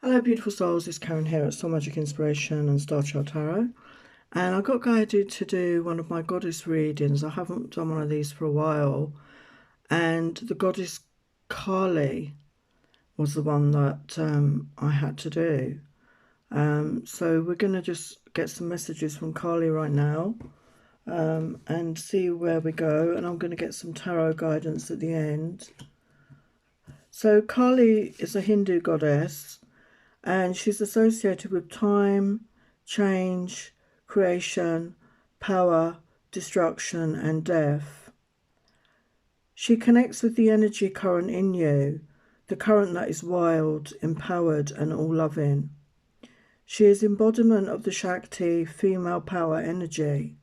Hello beautiful souls, it's Karen here at Soul Magic Inspiration and Star Chart Tarot, and I got guided to do one of my goddess readings. I haven't done one of these for a while, and the goddess Kali was the one that I had to do. So we're going to just get some messages from Kali right now and see where we go, and I'm going to get some tarot guidance at the end. So Kali is a Hindu goddess, and she's associated with time, change, creation, power, destruction, and death. She connects with the energy current in you, the current that is wild, empowered, and all-loving. She is embodiment of the Shakti female power energy.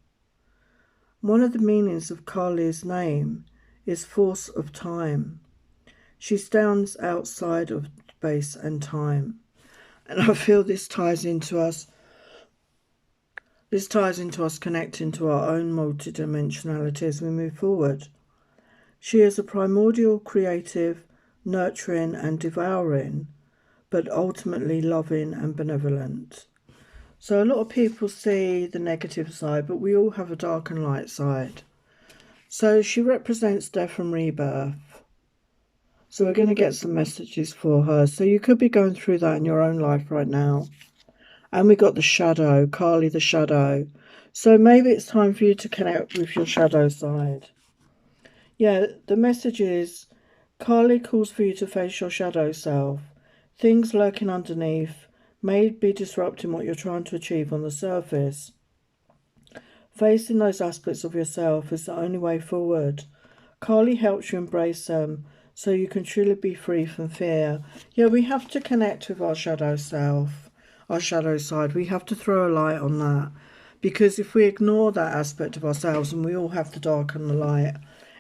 One of the meanings of Kali's name is force of time. She stands outside of space and time. And I feel this ties into us. This ties into us connecting to our own multidimensionality as we move forward. She is a primordial, creative, nurturing and devouring, but ultimately loving and benevolent. So a lot of people see the negative side, but we all have a dark and light side. So she represents death and rebirth. So we're going to get some messages for her. So you could be going through that in your own life right now. And we got the shadow, Kali the shadow. So maybe it's time for you to connect with your shadow side. Yeah, the message is Kali calls for you to face your shadow self. Things lurking underneath may be disrupting what you're trying to achieve on the surface. Facing those aspects of yourself is the only way forward. Kali helps you embrace them so you can truly be free from fear. Yeah, we have to connect with our shadow self, our shadow side. We have to throw a light on that, because if we ignore that aspect of ourselves, and we all have the dark and the light,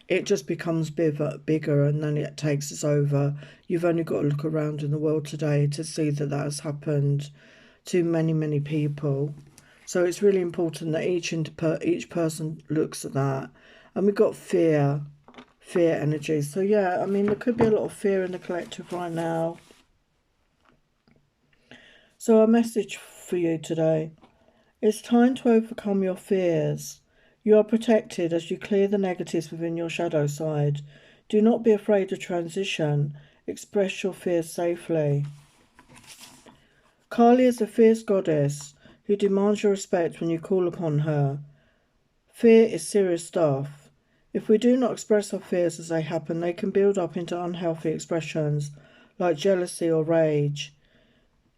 it just becomes bigger and then it takes us over. You've only got to look around in the world today to see that that has happened to many, many people. So it's really important that each person looks at that. And we've got fear energy. So yeah, I mean, there could be a lot of fear in the collective right now. So a message for you today. It's time to overcome your fears. You are protected as you clear the negatives within your shadow side. Do not be afraid of transition. Express your fears safely. Kali is a fierce goddess who demands your respect when you call upon her. Fear is serious stuff. If we do not express our fears as they happen, they can build up into unhealthy expressions like jealousy or rage.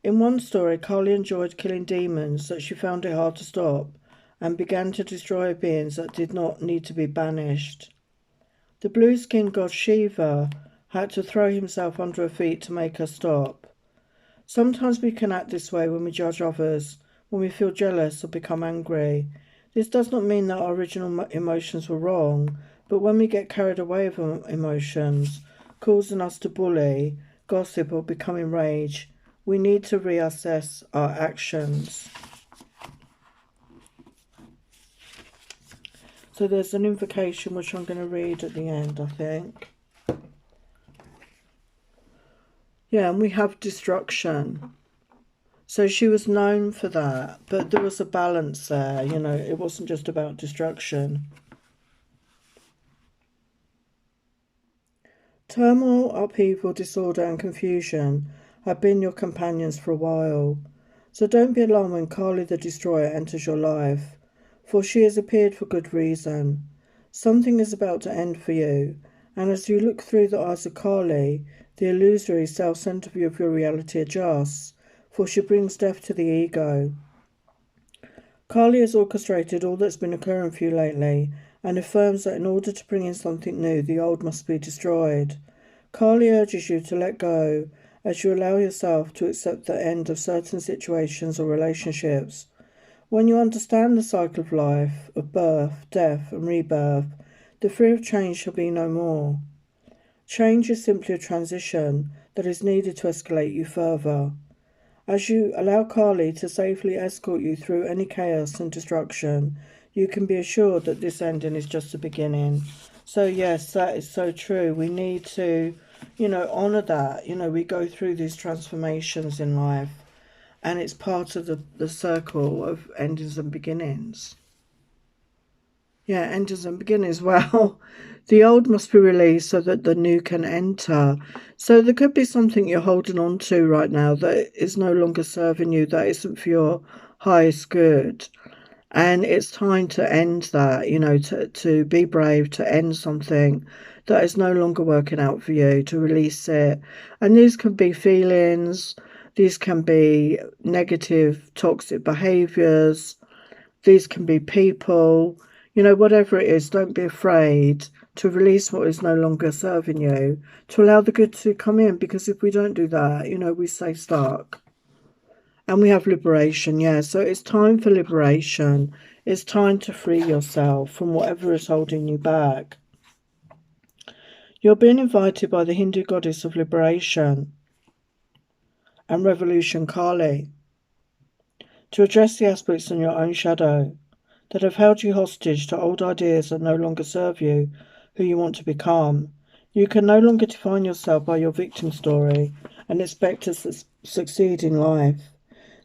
In one story, Kali enjoyed killing demons that she found it hard to stop and began to destroy beings that did not need to be banished. The blue-skinned god Shiva had to throw himself under her feet to make her stop. Sometimes we can act this way when we judge others, when we feel jealous or become angry. This does not mean that our original emotions were wrong, but when we get carried away with emotions, causing us to bully, gossip or become enraged, we need to reassess our actions. So there's an invocation which I'm going to read at the end, I think. Yeah, and we have destruction. So she was known for that, but there was a balance there, you know, it wasn't just about destruction. Turmoil, upheaval, disorder and confusion have been your companions for a while. So don't be alarmed when Kali the Destroyer enters your life, for she has appeared for good reason. Something is about to end for you, and as you look through the eyes of Kali, the illusory self-centered view of your reality adjusts, for she brings death to the ego. Kali has orchestrated all that's been occurring for you lately, and affirms that in order to bring in something new, the old must be destroyed. Kali urges you to let go as you allow yourself to accept the end of certain situations or relationships. When you understand the cycle of life, of birth, death and rebirth, the fear of change shall be no more. Change is simply a transition that is needed to escalate you further. As you allow Kali to safely escort you through any chaos and destruction, you can be assured that this ending is just the beginning. So yes, that is so true. We need to you know, honor that. You know, we go through these transformations in life, and it's part of the circle of endings and beginnings. Yeah, endings and beginnings. Well, the old must be released so that the new can enter. So there could be something you're holding on to right now that is no longer serving you, that isn't for your highest good. And it's time to end that, you know, to be brave, to end something that is no longer working out for you, to release it. And these can be feelings, these can be negative, toxic behaviors, these can be people, you know, whatever it is, don't be afraid to release what is no longer serving you, to allow the good to come in, because if we don't do that, you know, we stay stuck. And we have liberation, yeah. So it's time for liberation. It's time to free yourself from whatever is holding you back. You're being invited by the Hindu goddess of liberation and revolution, Kali, to address the aspects in your own shadow that have held you hostage to old ideas that no longer serve you, who you want to become. You can no longer define yourself by your victim story and expect to succeed in life.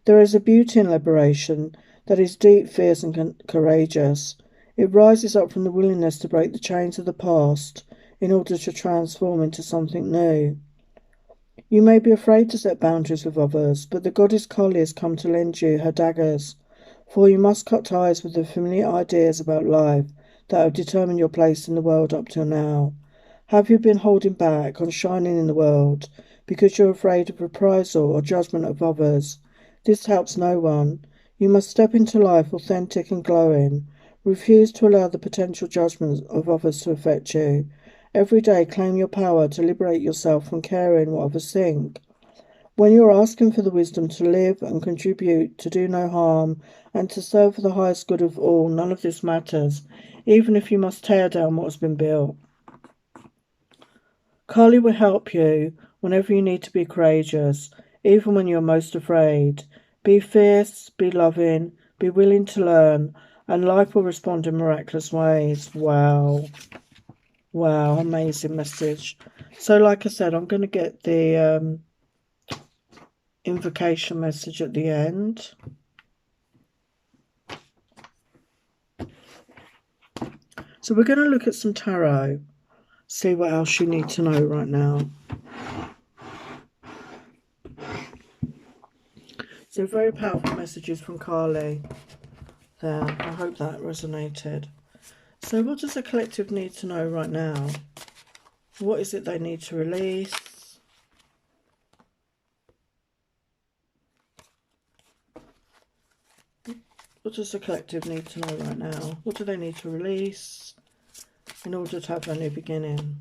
There is a beauty in liberation that is deep, fierce, and courageous. It rises up from the willingness to break the chains of the past in order to transform into something new. You may be afraid to set boundaries with others, but the goddess Kali has come to lend you her daggers, for you must cut ties with the familiar ideas about life that have determined your place in the world up till now. Have you been holding back on shining in the world because you're afraid of reprisal or judgment of others? This helps no one. You must step into life authentic and glowing. Refuse to allow the potential judgments of others to affect you. Every day claim your power to liberate yourself from caring what others think. When you're asking for the wisdom to live and contribute, to do no harm, and to serve for the highest good of all, none of this matters, even if you must tear down what has been built. Kali will help you whenever you need to be courageous, even when you're most afraid. Be fierce, be loving, be willing to learn, and life will respond in miraculous ways. Wow. Wow, amazing message. So like I said, I'm going to get the invocation message at the end. So we're going to look at some tarot, see what else you need to know right now. So very powerful messages from Kali there. I hope that resonated. So what does the collective need to know right now? What is it they need to release? What does the collective need to know right now? What do they need to release in order to have a new beginning?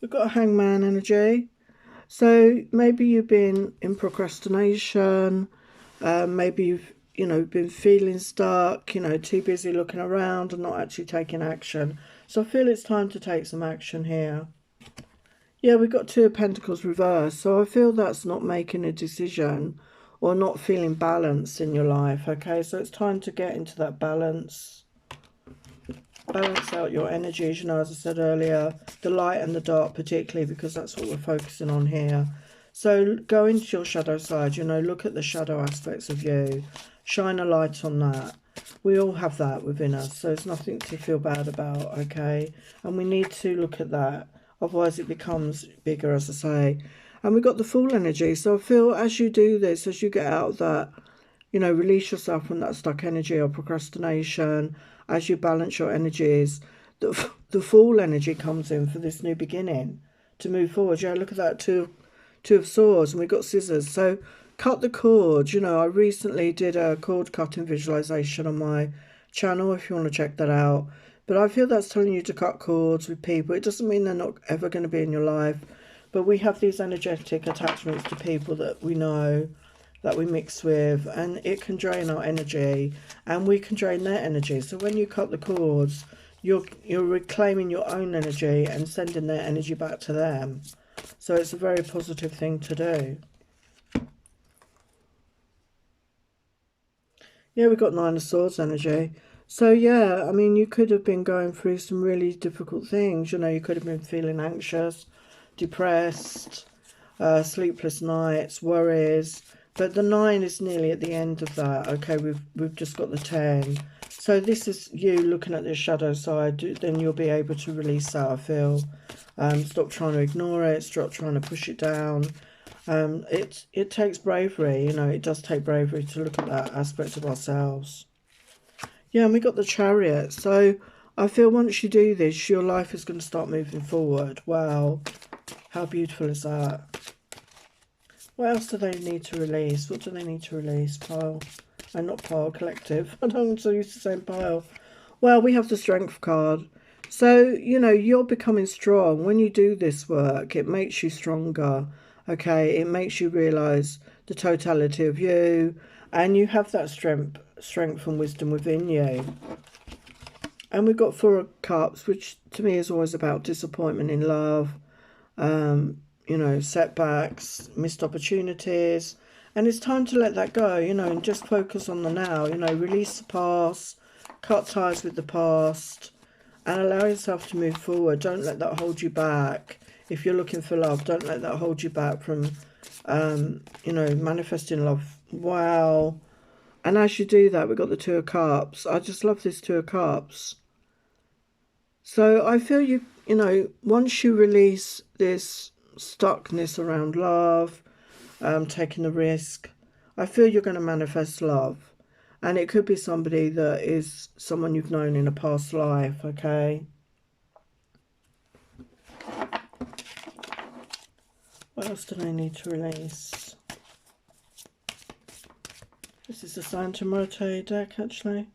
We've got a hangman energy. So maybe you've been in procrastination. Maybe you've, you know, been feeling stuck, you know, too busy looking around and not actually taking action. So I feel it's time to take some action here. Yeah, we've got Two of Pentacles reversed. So I feel that's not making a decision or not feeling balanced in your life. Okay, so it's time to get into that balance. Balance out your energies, you know, as I said earlier, the light and the dark particularly, because that's what we're focusing on here. So go into your shadow side, you know, look at the shadow aspects of you. Shine a light on that. We all have that within us, so it's nothing to feel bad about, okay? And we need to look at that, otherwise it becomes bigger, as I say. And we've got the Fool energy, so I feel as you do this, as you get out of that, you know, release yourself from that stuck energy or procrastination, as you balance your energies, the Fool energy comes in for this new beginning to move forward. Yeah, look at that, two of Swords, and we've got Scissors. So cut the cord. You know, I recently did a cord cutting visualization on my channel, if you want to check that out. But I feel that's telling you to cut cords with people. It doesn't mean they're not ever going to be in your life, but we have these energetic attachments to people that we know, that we mix with, and it can drain our energy, and we can drain their energy. So when you cut the cords, you're reclaiming your own energy and sending their energy back to them. So it's a very positive thing to do. Yeah, we've got Nine of Swords energy. So yeah, I mean, you could have been going through some really difficult things. You know, you could have been feeling anxious, depressed, sleepless nights, worries. But the 9 is nearly at the end of that. Okay, we've just got the 10. So this is you looking at the shadow side. Then you'll be able to release that, I feel. Stop trying to ignore it. Stop trying to push it down. It takes bravery. You know, it does take bravery to look at that aspect of ourselves. Yeah, and we got the Chariot. So I feel once you do this, your life is going to start moving forward. Wow, how beautiful is that? What else do they need to release? What do they need to release? Pile. And not pile, collective. I don't want to use the same pile. Well, we have the Strength card. So, you know, you're becoming strong. When you do this work, it makes you stronger. Okay, it makes you realise the totality of you. And you have that strength and wisdom within you. And we've got 4 of Cups, which to me is always about disappointment in love, you know, setbacks, missed opportunities. And it's time to let that go, you know, and just focus on the now, you know, release the past, cut ties with the past, and allow yourself to move forward. Don't let that hold you back. If you're looking for love, don't let that hold you back from, you know, manifesting love. Wow. And as you do that, we've got the 2 of Cups. I just love this 2 of Cups. So I feel you know, once you release this stuckness around love, taking a risk, I feel you're going to manifest love. And it could be somebody that is someone you've known in a past life, okay? What else do they need to release? This is the Santa Marote deck, actually.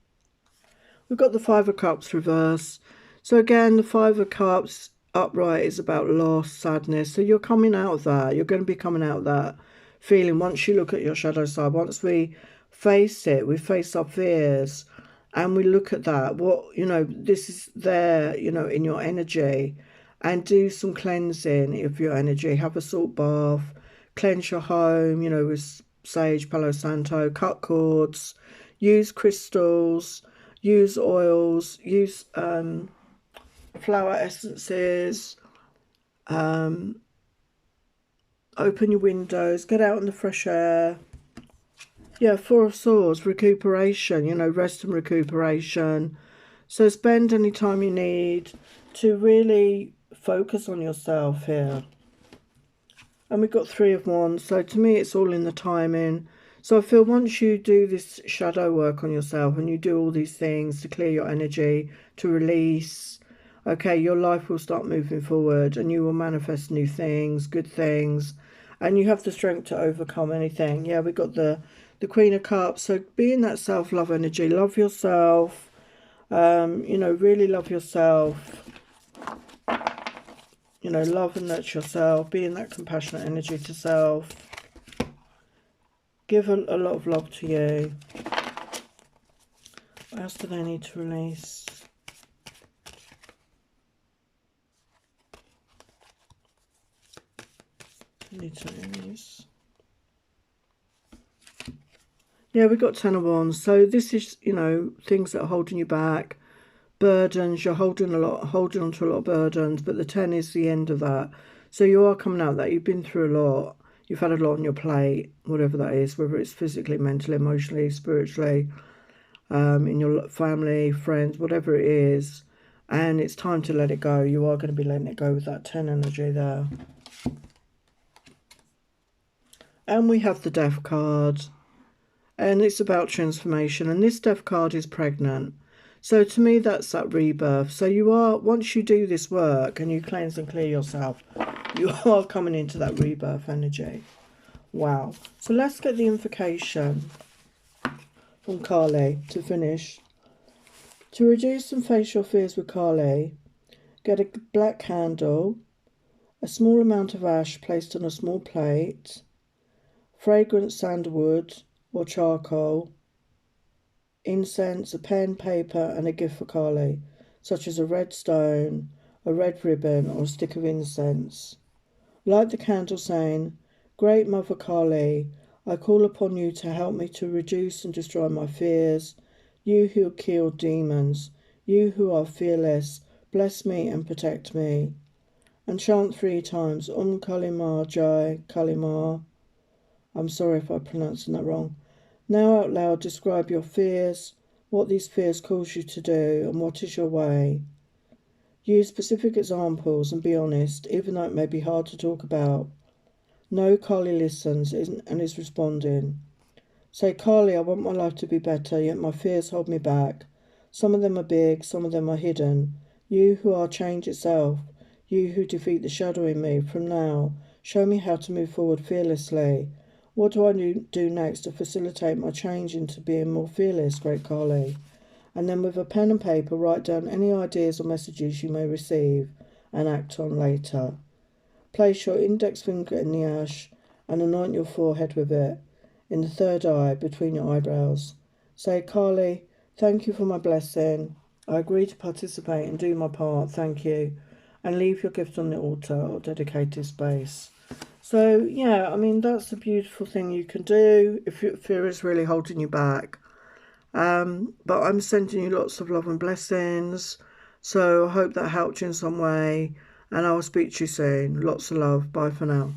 We've got the 5 of Cups reverse. So again, the 5 of Cups upright is about loss, sadness. So you're coming out of that. You're going to be coming out of that feeling once you look at your shadow side. Once we face it, we face our fears and we look at that. What, you know, this is there, you know, in your energy. And do some cleansing of your energy. Have a salt bath. Cleanse your home, you know, with sage, Palo Santo. Cut cords. Use crystals. Use oils, use flower essences, open your windows, get out in the fresh air. Yeah, 4 of Swords, recuperation, you know, rest and recuperation. So spend any time you need to really focus on yourself here. And we've got 3 of Wands, so to me it's all in the timing. So I feel once you do this shadow work on yourself and you do all these things to clear your energy, to release, okay, your life will start moving forward and you will manifest new things, good things, and you have the strength to overcome anything. Yeah, we got the Queen of Cups. So be in that self-love energy. Love yourself. You know, really love yourself. You know, love and nurture yourself. Be in that compassionate energy to self. Give a lot of love to you. What else do they need to release? Need to release. Yeah, we've got 10 of Wands. So this is, you know, things that are holding you back. Burdens, you're holding on to a lot of burdens, but the 10 is the end of that. So you are coming out of that. You've been through a lot. You've had a lot on your plate, whatever that is, whether it's physically, mentally, emotionally, spiritually, in your family, friends, whatever it is. And it's time to let it go. You are going to be letting it go with that 10 energy there. And we have the Death card. And it's about transformation. And this Death card is pregnant. So to me, that's that rebirth. So you are, once you do this work and you cleanse and clear yourself, you are coming into that rebirth energy. Wow. So let's get the invocation from Kali to finish. To reduce and face your fears with Kali, get a black candle, a small amount of ash placed on a small plate, fragrant sandalwood or charcoal, incense, a pen, paper, and a gift for Kali, such as a red stone, a red ribbon, or a stick of incense. Light the candle, saying, Great Mother Kali, I call upon you to help me to reduce and destroy my fears, You who kill demons, you who are fearless, bless me and protect me. And chant 3 times, Kalima Jai Kalima. I'm sorry if I'm pronouncing that wrong. Now out loud describe your fears, what these fears cause you to do, and what is your way. Use specific examples and be honest, even though it may be hard to talk about. Know Carly listens and is responding. Say, Carly, I want my life to be better, yet my fears hold me back. Some of them are big, some of them are hidden. You who are change itself, you who defeat the shadow in me, from now, show me how to move forward fearlessly. What do I do next to facilitate my change into being more fearless, Great Carly? And then with a pen and paper, write down any ideas or messages you may receive and act on later. Place your index finger in the ash and anoint your forehead with it, in the third eye, between your eyebrows. Say, Carly, thank you for my blessing. I agree to participate and do my part, thank you. And leave your gift on the altar or dedicated space. So, yeah, I mean, that's a beautiful thing you can do if your fear is really holding you back. But I'm sending you lots of love and blessings. So I hope that helped you in some way. And I'll speak to you soon. Lots of love. Bye for now.